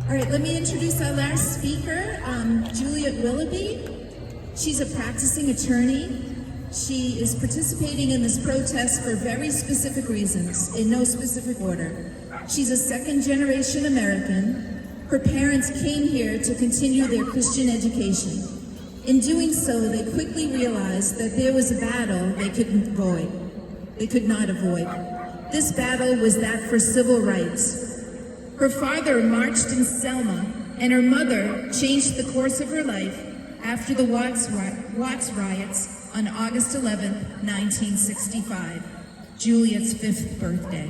All right, let me introduce our last speaker, Juliette Willoughby. She's a practicing attorney. She is participating in this protest for very specific reasons, in no specific order. She's a second-generation American. Her parents came here to continue their Christian education. In doing so, they quickly realized that there was a battle they could not avoid. This battle was that for civil rights. Her father marched in Selma, and her mother changed the course of her life after the Watts riots on August 11, 1965, Juliette's 5th birthday.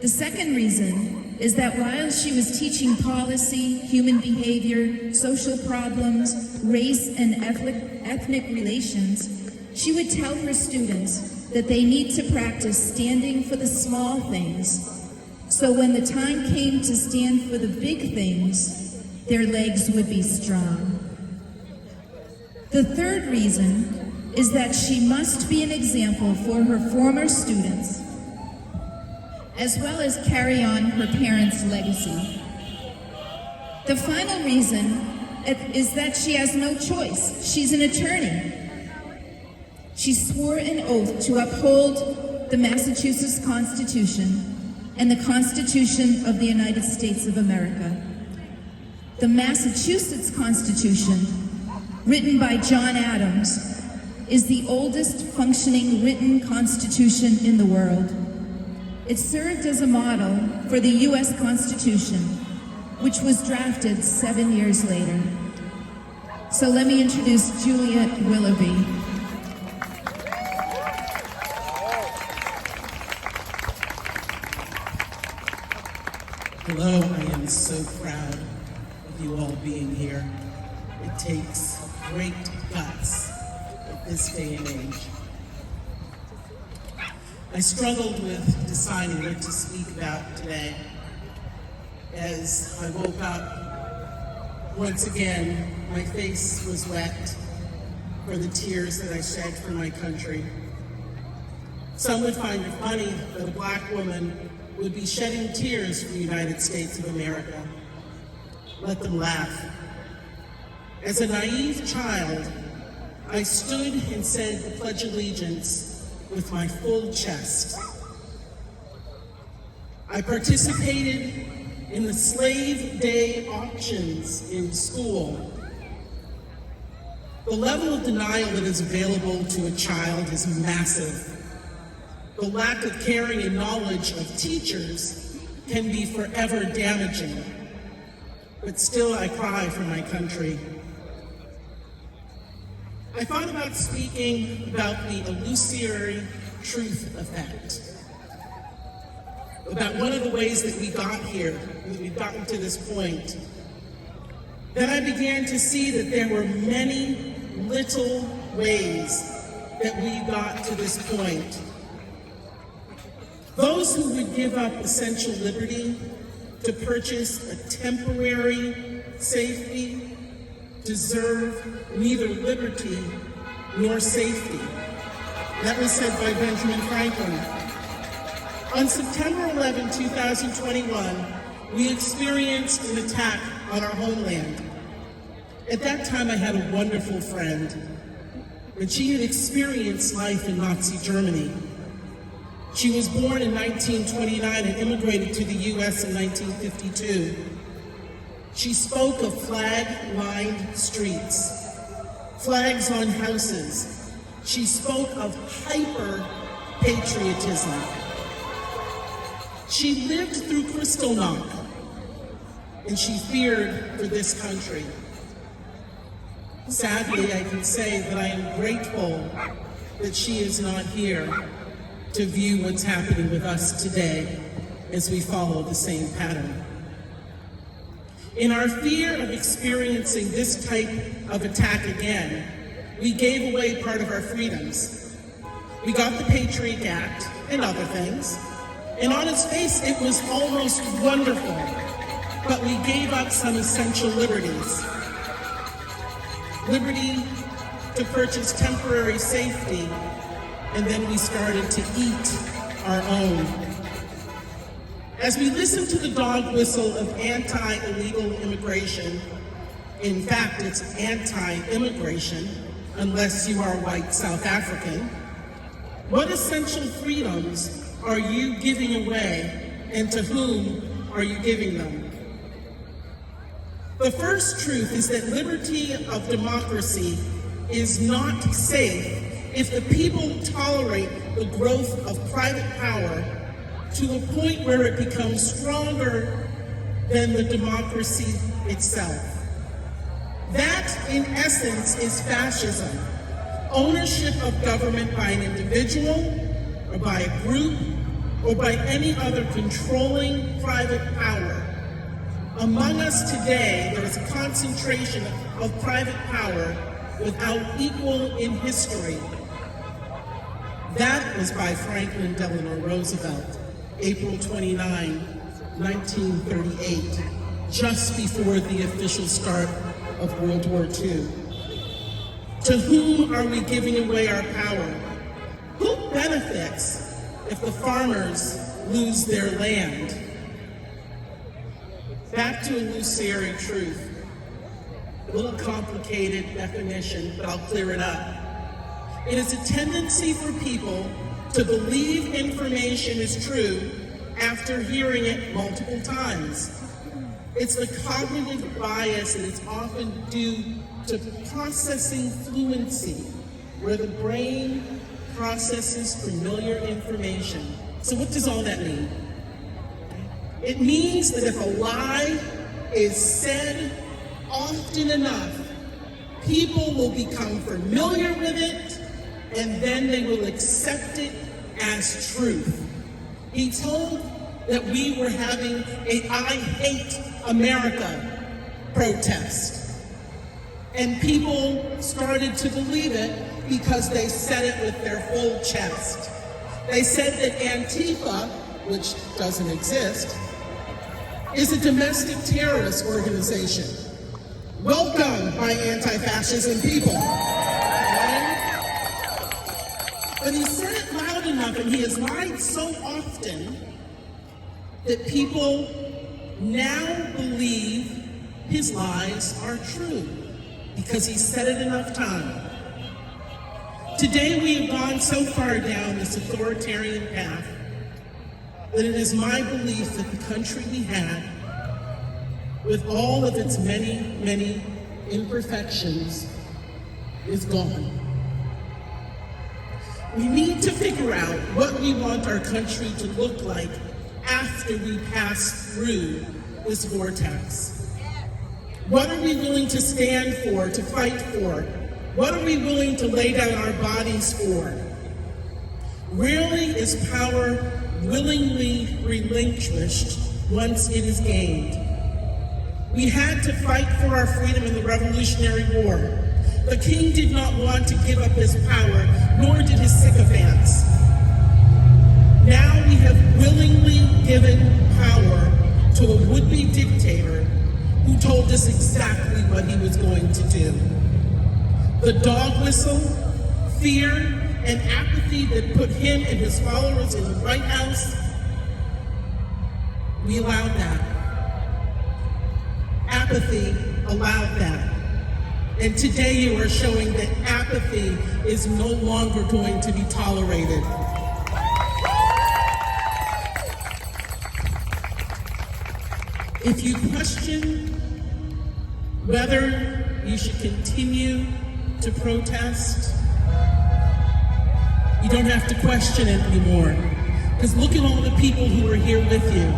The second reason is that while she was teaching policy, human behavior, social problems, race and ethnic relations, she would tell her students that they need to practice standing for the small things, so when the time came to stand for the big things, their legs would be strong. The third reason is that she must be an example for her former students, as well as carry on her parents' legacy. The final reason is that she has no choice. She's an attorney. She swore an oath to uphold the Massachusetts Constitution and the Constitution of the United States of America. The Massachusetts Constitution, written by John Adams, is the oldest functioning written constitution in the world. It served as a model for the U.S. Constitution, which was drafted 7 years later. So let me introduce Juliette Willoughby. Hello, I am so proud of you all being here. It takes great guts at this day and age. I struggled with deciding what to speak about today. As I woke up, once again, my face was wet for the tears that I shed for my country. Some would find it funny that a Black woman would be shedding tears for the United States of America. Let them laugh. As a naive child, I stood and said the Pledge of Allegiance with my full chest. I participated in the Slave Day auctions in school. The level of denial that is available to a child is massive. The lack of caring and knowledge of teachers can be forever damaging. But still, I cry for my country. I thought about speaking about the illusory truth effect, about one of the ways that we got here, that we've gotten to this point. Then I began to see that there were many little ways that we got to this point. Those who would give up essential liberty to purchase a temporary safety deserve neither liberty nor safety. That was said by Benjamin Franklin. On September 11, 2021, we experienced an attack on our homeland. At that time, I had a wonderful friend, and she had experienced life in Nazi Germany. She was born in 1929 and immigrated to the U.S. in 1952. She spoke of flag-lined streets, flags on houses. She spoke of hyper-patriotism. She lived through Kristallnacht, and she feared for this country. Sadly, I can say that I am grateful that she is not here to view what's happening with us today as we follow the same pattern. In our fear of experiencing this type of attack again, we gave away part of our freedoms. We got the Patriot Act and other things, and on its face it was almost wonderful, but we gave up some essential liberties. Liberty to purchase temporary safety, and then we started to eat our own. As we listen to the dog whistle of anti-illegal immigration, in fact, it's anti-immigration, unless you are white South African, what essential freedoms are you giving away, and to whom are you giving them? The first truth is that liberty of democracy is not safe if the people tolerate the growth of private power to a point where it becomes stronger than the democracy itself. That, in essence, is fascism. Ownership of government by an individual, or by a group, or by any other controlling private power. Among us today, there is a concentration of private power without equal in history. That was by Franklin Delano Roosevelt, April 29, 1938, just before the official start of World War II. To whom are we giving away our power? Who benefits if the farmers lose their land? Back to illusory truth. A little complicated definition, but I'll clear it up. It is a tendency for people to believe information is true after hearing it multiple times. It's the cognitive bias, and it's often due to processing fluency, where the brain processes familiar information. So what does all that mean? It means that if a lie is said often enough, people will become familiar with it, and then they will accept it as truth. He told that we were having a I Hate America protest. And people started to believe it because they said it with their full chest. They said that Antifa, which doesn't exist, is a domestic terrorist organization welcomed by anti-fascism people. But he said it loud enough, and he has lied so often that people now believe his lies are true because he said it enough time. Today we have gone so far down this authoritarian path that it is my belief that the country we had, with all of its many, many imperfections, is gone. We need to figure out what we want our country to look like after we pass through this vortex. What are we willing to stand for, to fight for? What are we willing to lay down our bodies for? Rarely is power willingly relinquished once it is gained. We had to fight for our freedom in the Revolutionary War. The king did not want to give up his power, nor did his sycophants. Now we have willingly given power to a would-be dictator who told us exactly what he was going to do. The dog whistle, fear, and apathy that put him and his followers in the White House, we allowed that. Apathy allowed that. And today you are showing that apathy is no longer going to be tolerated. If you question whether you should continue to protest, you don't have to question it anymore. Because look at all the people who are here with you.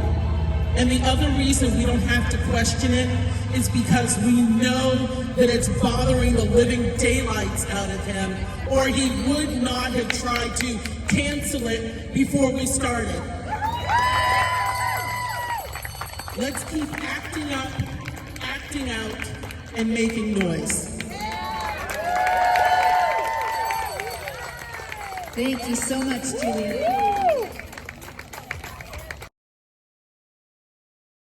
And the other reason we don't have to question it is because we know that it's bothering the living daylights out of him, or he would not have tried to cancel it before we started. Let's keep acting up, acting out, and making noise. Thank you so much, Juliette.